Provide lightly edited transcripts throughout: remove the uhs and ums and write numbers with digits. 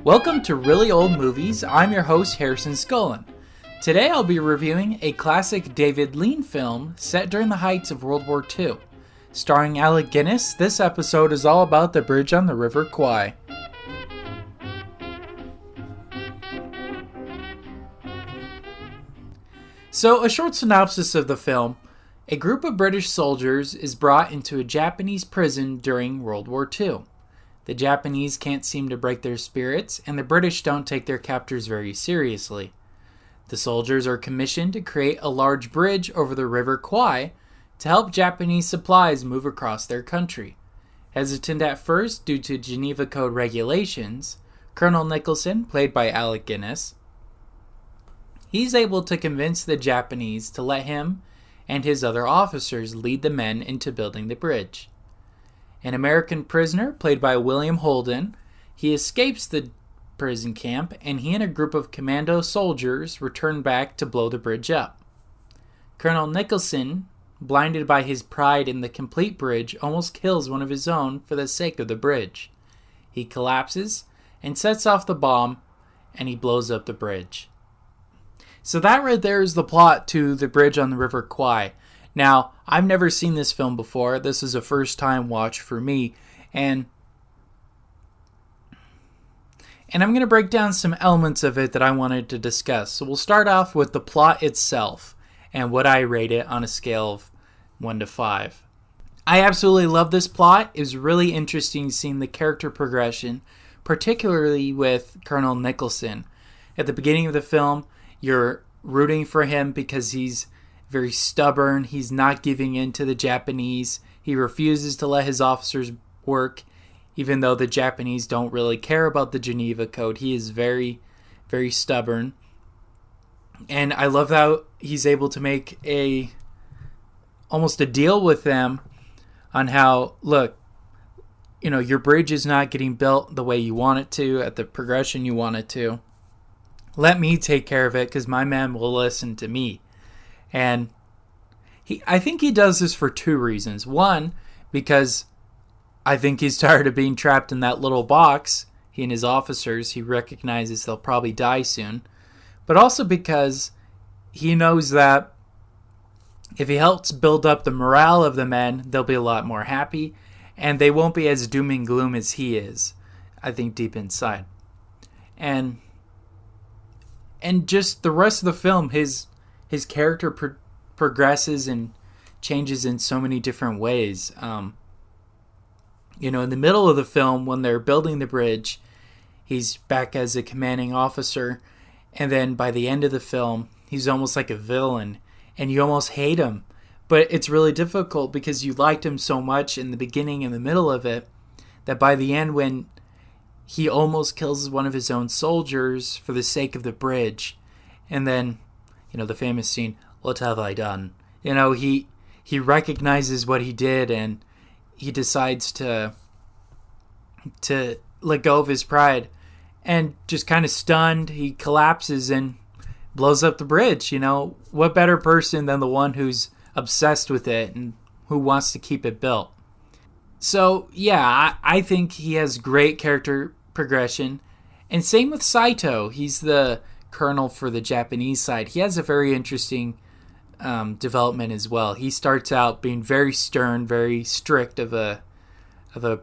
Welcome to Really Old Movies. I'm your host, Harrison Scullin. Today I'll be reviewing a classic David Lean film set during the heights of World War II. Starring Alec Guinness, this episode is all about the bridge on the River Kwai. So, a short synopsis of the film. A group of British soldiers is brought into a Japanese prison during World War II. The Japanese can't seem to break their spirits, and the British don't take their captors very seriously. The soldiers are commissioned to create a large bridge over the River Kwai to help Japanese supplies move across their country. Hesitant at first due to Geneva Code regulations, Colonel Nicholson, played by Alec Guinness, he's able to convince the Japanese to let him and his other officers lead the men into building the bridge. An American prisoner, played by William Holden, he escapes the prison camp, and he and a group of commando soldiers return back to blow the bridge up. Colonel Nicholson, blinded by his pride in the complete bridge, almost kills one of his own for the sake of the bridge. He collapses and sets off the bomb, and he blows up the bridge. So that right there is the plot to The Bridge on the River Kwai. Now, I've never seen this film before. This is a first-time watch for me, and I'm going to break down some elements of it that I wanted to discuss. So we'll start off with the plot itself and what I rate it on a scale of 1 to 5. I absolutely love this plot. It was really interesting seeing the character progression, particularly with Colonel Nicholson. At the beginning of the film, you're rooting for him because he's very stubborn. He's not giving in to the Japanese. He refuses to let his officers work, even though the Japanese don't really care about the Geneva Code. He is very, very stubborn. And I love how he's able to make almost a deal with them on how, look, your bridge is not getting built the way you want it to, at the progression you want it to. Let me take care of it because my man will listen to me. And I think he does this for two reasons. One, because I think he's tired of being trapped in that little box. He and his officers, he recognizes they'll probably die soon. But also because he knows that if he helps build up the morale of the men, they'll be a lot more happy. And they won't be as doom and gloom as he is, I think, deep inside. And just the rest of the film, his character progresses and changes in so many different ways. In the middle of the film, when they're building the bridge, he's back as a commanding officer. And then by the end of the film, he's almost like a villain. And you almost hate him. But it's really difficult because you liked him so much in the beginning and the middle of it, that by the end, when he almost kills one of his own soldiers for the sake of the bridge, and then the famous scene, "What have I done?" He recognizes what he did, and he decides to let go of his pride, and just kind of stunned, he collapses and blows up the bridge. What better person than the one who's obsessed with it and who wants to keep it built? So yeah, I think he has great character progression, and same with Saito. He's the colonel for the Japanese side. He has a very interesting development as well. He starts out being very stern, very strict of a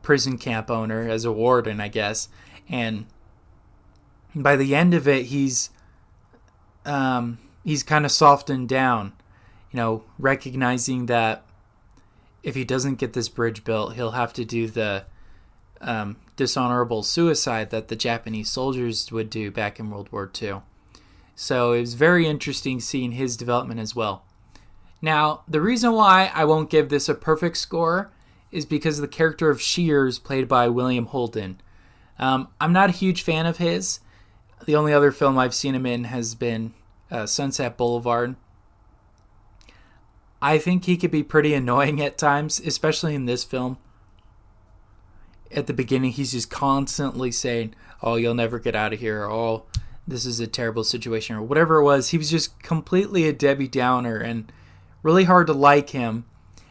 prison camp owner, as a warden, I guess. And by the end of it, he's kind of softened down, recognizing that if he doesn't get this bridge built, he'll have to do the dishonorable suicide that the Japanese soldiers would do back in World War II. So it was very interesting seeing his development as well. Now, the reason why I won't give this a perfect score is because of the character of Shears, played by William Holden. I'm not a huge fan of his. The only other film I've seen him in has been Sunset Boulevard. I think he could be pretty annoying at times, especially in this film. At the beginning, he's just constantly saying, "Oh, you'll never get out of here," or "Oh, this is a terrible situation," or whatever it was. He was just completely a Debbie Downer and really hard to like him.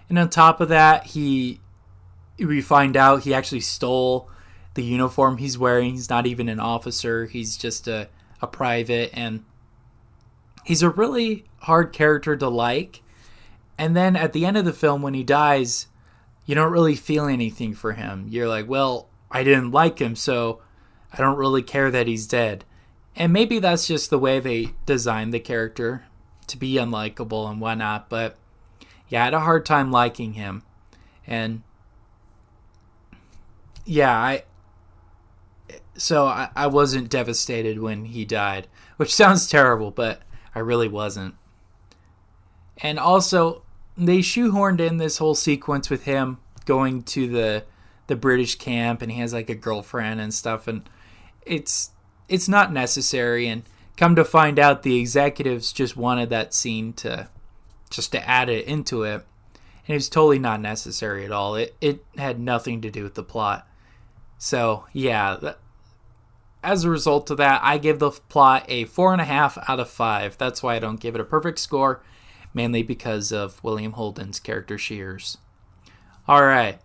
And on top of that, we find out he actually stole the uniform he's wearing. He's not even an officer. He's just a private, and he's a really hard character to like. And then at the end of the film, when he dies, you don't really feel anything for him. You're like, well, I didn't like him, so I don't really care that he's dead. And maybe that's just the way they designed the character, to be unlikable and whatnot. But yeah, I had a hard time liking him. And yeah, I wasn't devastated when he died, which sounds terrible, but I really wasn't. And also, they shoehorned in this whole sequence with him going to the British camp, and he has like a girlfriend and stuff, and it's not necessary. And come to find out, the executives just wanted that scene to add it into it, and it was totally not necessary at all. It had nothing to do with the plot. So yeah, as a result of that, I give the plot a 4.5 out of 5. That's why I don't give it a perfect score, mainly because of William Holden's character Shears. All right.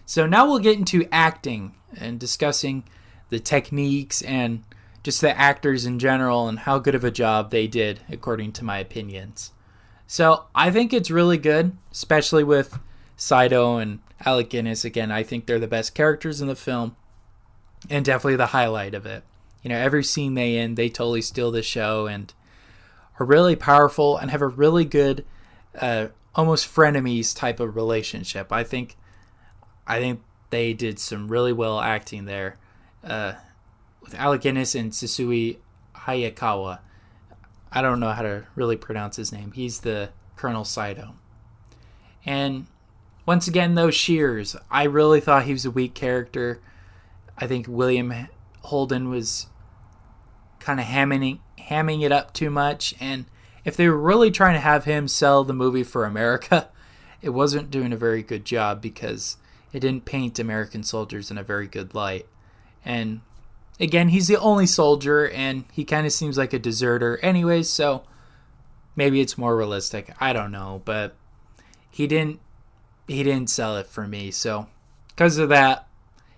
So now we'll get into acting and discussing the techniques and just the actors in general and how good of a job they did, according to my opinions. So I think it's really good, especially with Saito and Alec Guinness. Again, I think they're the best characters in the film and definitely the highlight of it. You know, every scene they totally steal the show and are really powerful and have a really good, almost frenemies type of relationship. I think they did some really well acting there with Alec Guinness and Sasui Hayakawa. I don't know how to really pronounce his name. He's the Colonel Saito. And once again, though, Shears, I really thought he was a weak character. I think William Holden was kind of hamming it up too much. And if they were really trying to have him sell the movie for America, it wasn't doing a very good job because it didn't paint American soldiers in a very good light. And again, he's the only soldier, and he kind of seems like a deserter anyways, so maybe it's more realistic. I don't know, but he didn't sell it for me. So because of that,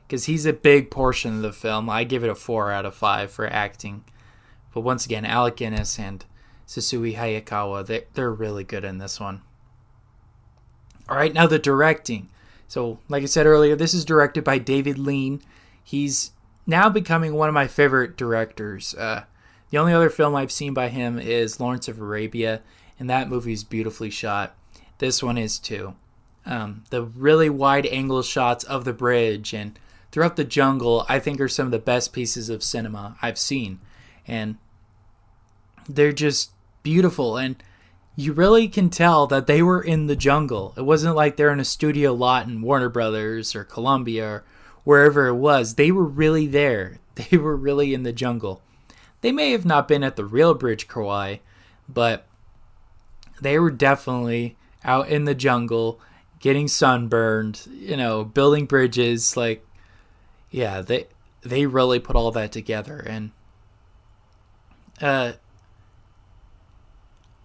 because he's a big portion of the film, I give it a 4 out of 5 for acting. But once again, Alec Guinness and Sasui Hayakawa, they're really good in this one. All right, now the directing. So like I said earlier, this is directed by David Lean. He's now becoming one of my favorite directors. The only other film I've seen by him is Lawrence of Arabia, and that movie is beautifully shot. This one is too. The really wide angle shots of the bridge and throughout the jungle, I think, are some of the best pieces of cinema I've seen. And they're just beautiful, and you really can tell that they were in the jungle. It wasn't like they're in a studio lot in Warner Brothers or Columbia or wherever it was. They were really there. They were really in the jungle. They may have not been at the real Bridge Kwai, but they were definitely out in the jungle, getting sunburned, building bridges. Like, yeah, they really put all that together. And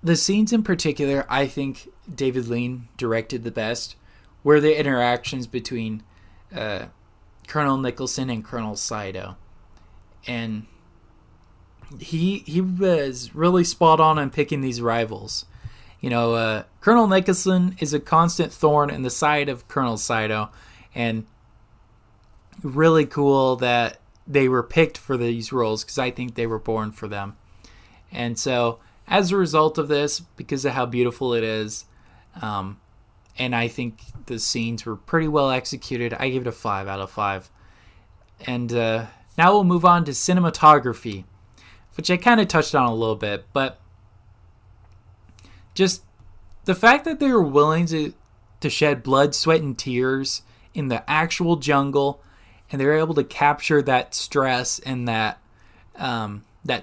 the scenes in particular, I think David Lean directed the best, were the interactions between Colonel Nicholson and Colonel Saito. And he was really spot on in picking these rivals. Colonel Nicholson is a constant thorn in the side of Colonel Saito, and really cool that they were picked for these roles, because I think they were born for them. And so as a result of this, because of how beautiful it is, and I think the scenes were pretty well executed, I give it a 5 out of 5. And now we'll move on to cinematography, which I kind of touched on a little bit, but just the fact that they were willing to shed blood, sweat, and tears in the actual jungle, and they were able to capture that stress and that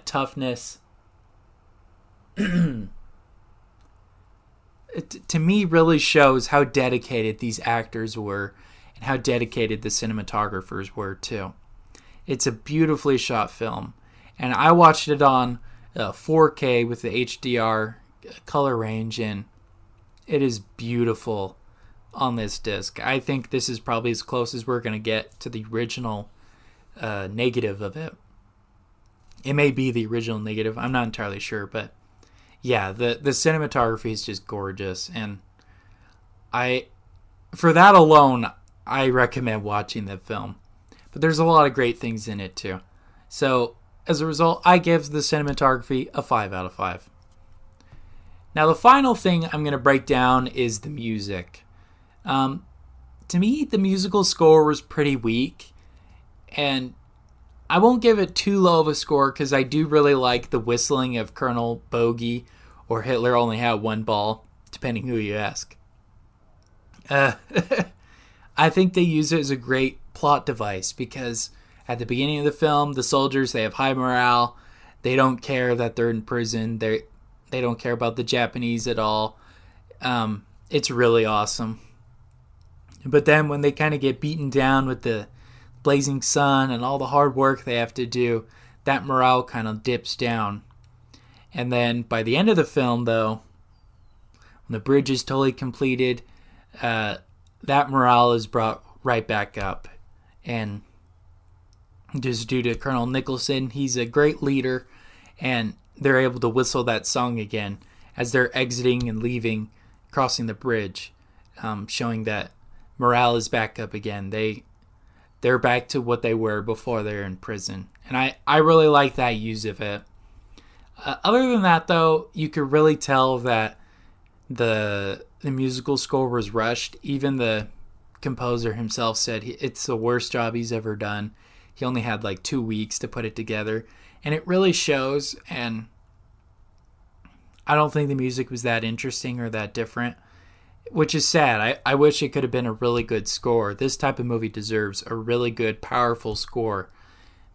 toughness, it, to me, really shows how dedicated these actors were and how dedicated the cinematographers were too. It's a beautifully shot film, and I watched it on 4K with the HDR color range, and it is beautiful. on this disc. I think this is probably as close as we're going to get to the original negative of it. It may be the original negative. I'm not entirely sure, but yeah, the cinematography is just gorgeous, and for that alone, I recommend watching the film. But there's a lot of great things in it too. So as a result, I give the cinematography a 5 out of 5. Now the final thing I'm going to break down is the music. To me, the musical score was pretty weak, and I won't give it too low of a score because I do really like the whistling of Colonel Bogey or Hitler Only Had One Ball, depending who you ask. I think they use it as a great plot device because at the beginning of the film, the soldiers, they have high morale. They don't care that they're in prison. They don't care about the Japanese at all. It's really awesome. But then when they kind of get beaten down with the blazing sun and all the hard work they have to do, that morale kind of dips down. And then by the end of the film, though, when the bridge is totally completed, that morale is brought right back up. And just due to Colonel Nicholson, he's a great leader, and they're able to whistle that song again as they're exiting and leaving, crossing the bridge, showing that morale is back up again. They're back to what they were before they were in prison. And I really like that use of it. Other than that, though, you could really tell that the musical score was rushed. Even the composer himself said it's the worst job he's ever done. He only had like 2 weeks to put it together. And it really shows, and I don't think the music was that interesting or that different, which is sad. I wish it could have been a really good score. This type of movie deserves a really good, powerful score,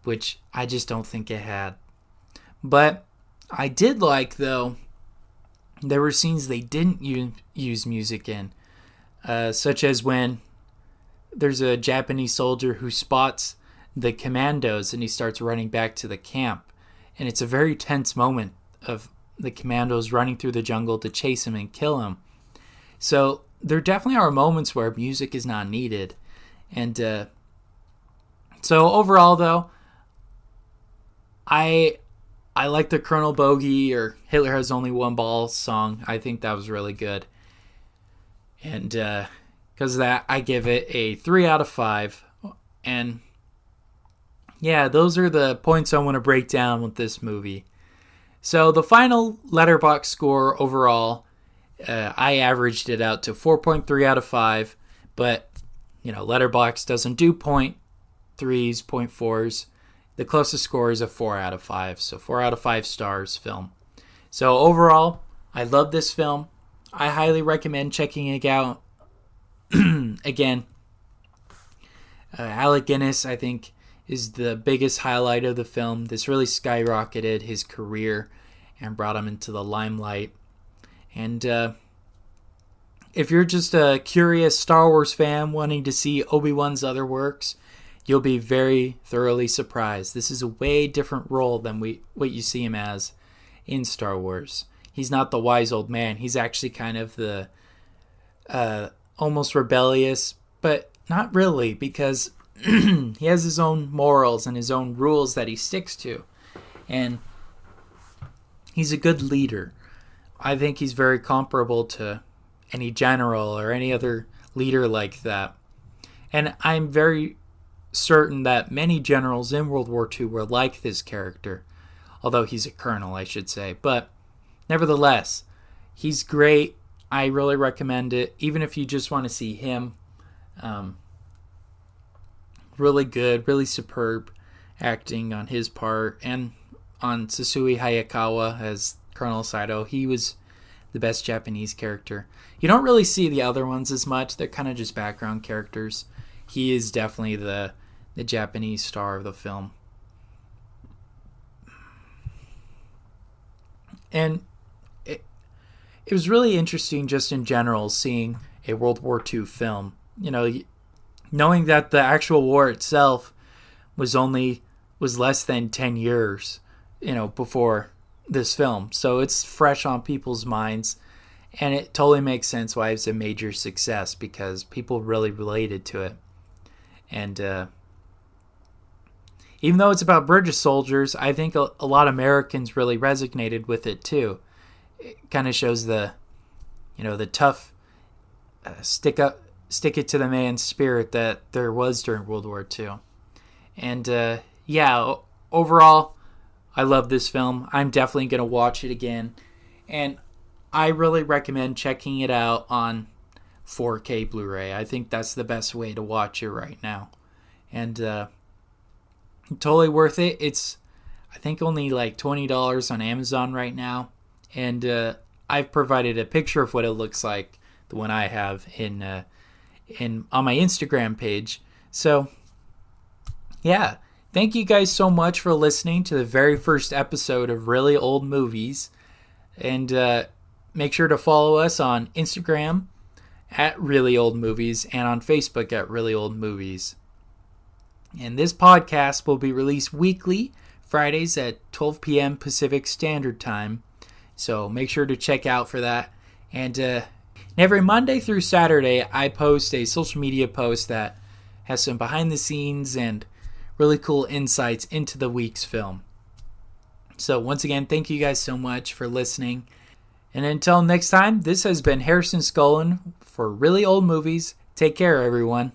which I just don't think it had. But I did like, though, there were scenes they didn't use music in, such as when there's a Japanese soldier who spots the commandos and he starts running back to the camp. And it's a very tense moment of the commandos running through the jungle to chase him and kill him. So there definitely are moments where music is not needed. And so overall, though, I like the Colonel Bogey or Hitler Has Only One Ball song. I think that was really good. And because of that, I give it a 3 out of 5. And yeah, those are the points I want to break down with this movie. So the final Letterboxd score overall, I averaged it out to 4.3 out of 5. But, Letterboxd doesn't do 0.3s, 0.4s. The closest score is a 4 out of 5. So 4 out of 5 stars film. So overall, I love this film. I highly recommend checking it out. Again, Alec Guinness, I think, is the biggest highlight of the film. This really skyrocketed his career and brought him into the limelight. And if you're just a curious Star Wars fan wanting to see Obi-Wan's other works, you'll be very thoroughly surprised. This is a way different role than what you see him as in Star Wars. He's not the wise old man. He's actually kind of the almost rebellious, but not really, because he has his own morals and his own rules that he sticks to. And he's a good leader. I think he's very comparable to any general or any other leader like that. And I'm very certain that many generals in World War II were like this character. Although he's a colonel, I should say. But nevertheless, he's great. I really recommend it. Even if you just want to see him. Really good, really superb acting on his part. And on Sasui Hayakawa as Colonel Saito, he was the best Japanese character. You don't really see the other ones as much. They're kind of just background characters. He is definitely the Japanese star of the film. And it was really interesting just in general seeing a World War II film. Knowing that the actual war itself was less than 10 years, before this film. So it's fresh on people's minds. And it totally makes sense why it's a major success, because people really related to it. And even though it's about British soldiers, I think a lot of Americans really resonated with it too. It kind of shows the tough, stick it to the man spirit that there was during World War II. And overall, I love this film. I'm definitely going to watch it again. And I really recommend checking it out on 4K Blu-ray. I think that's the best way to watch it right now. And totally worth it. It's, I think, only like $20 on Amazon right now. And I've provided a picture of what it looks like, the one I have on my Instagram page. So, yeah. Thank you guys so much for listening to the very first episode of Really Old Movies. And make sure to follow us on Instagram at Really Old Movies and on Facebook at Really Old Movies. And this podcast will be released weekly, Fridays at 12 p.m. Pacific Standard Time. So make sure to check out for that. And every Monday through Saturday, I post a social media post that has some behind the scenes and really cool insights into the week's film. So once again, thank you guys so much for listening. And until next time, this has been Harrison Scullin for Really Old Movies. Take care, everyone.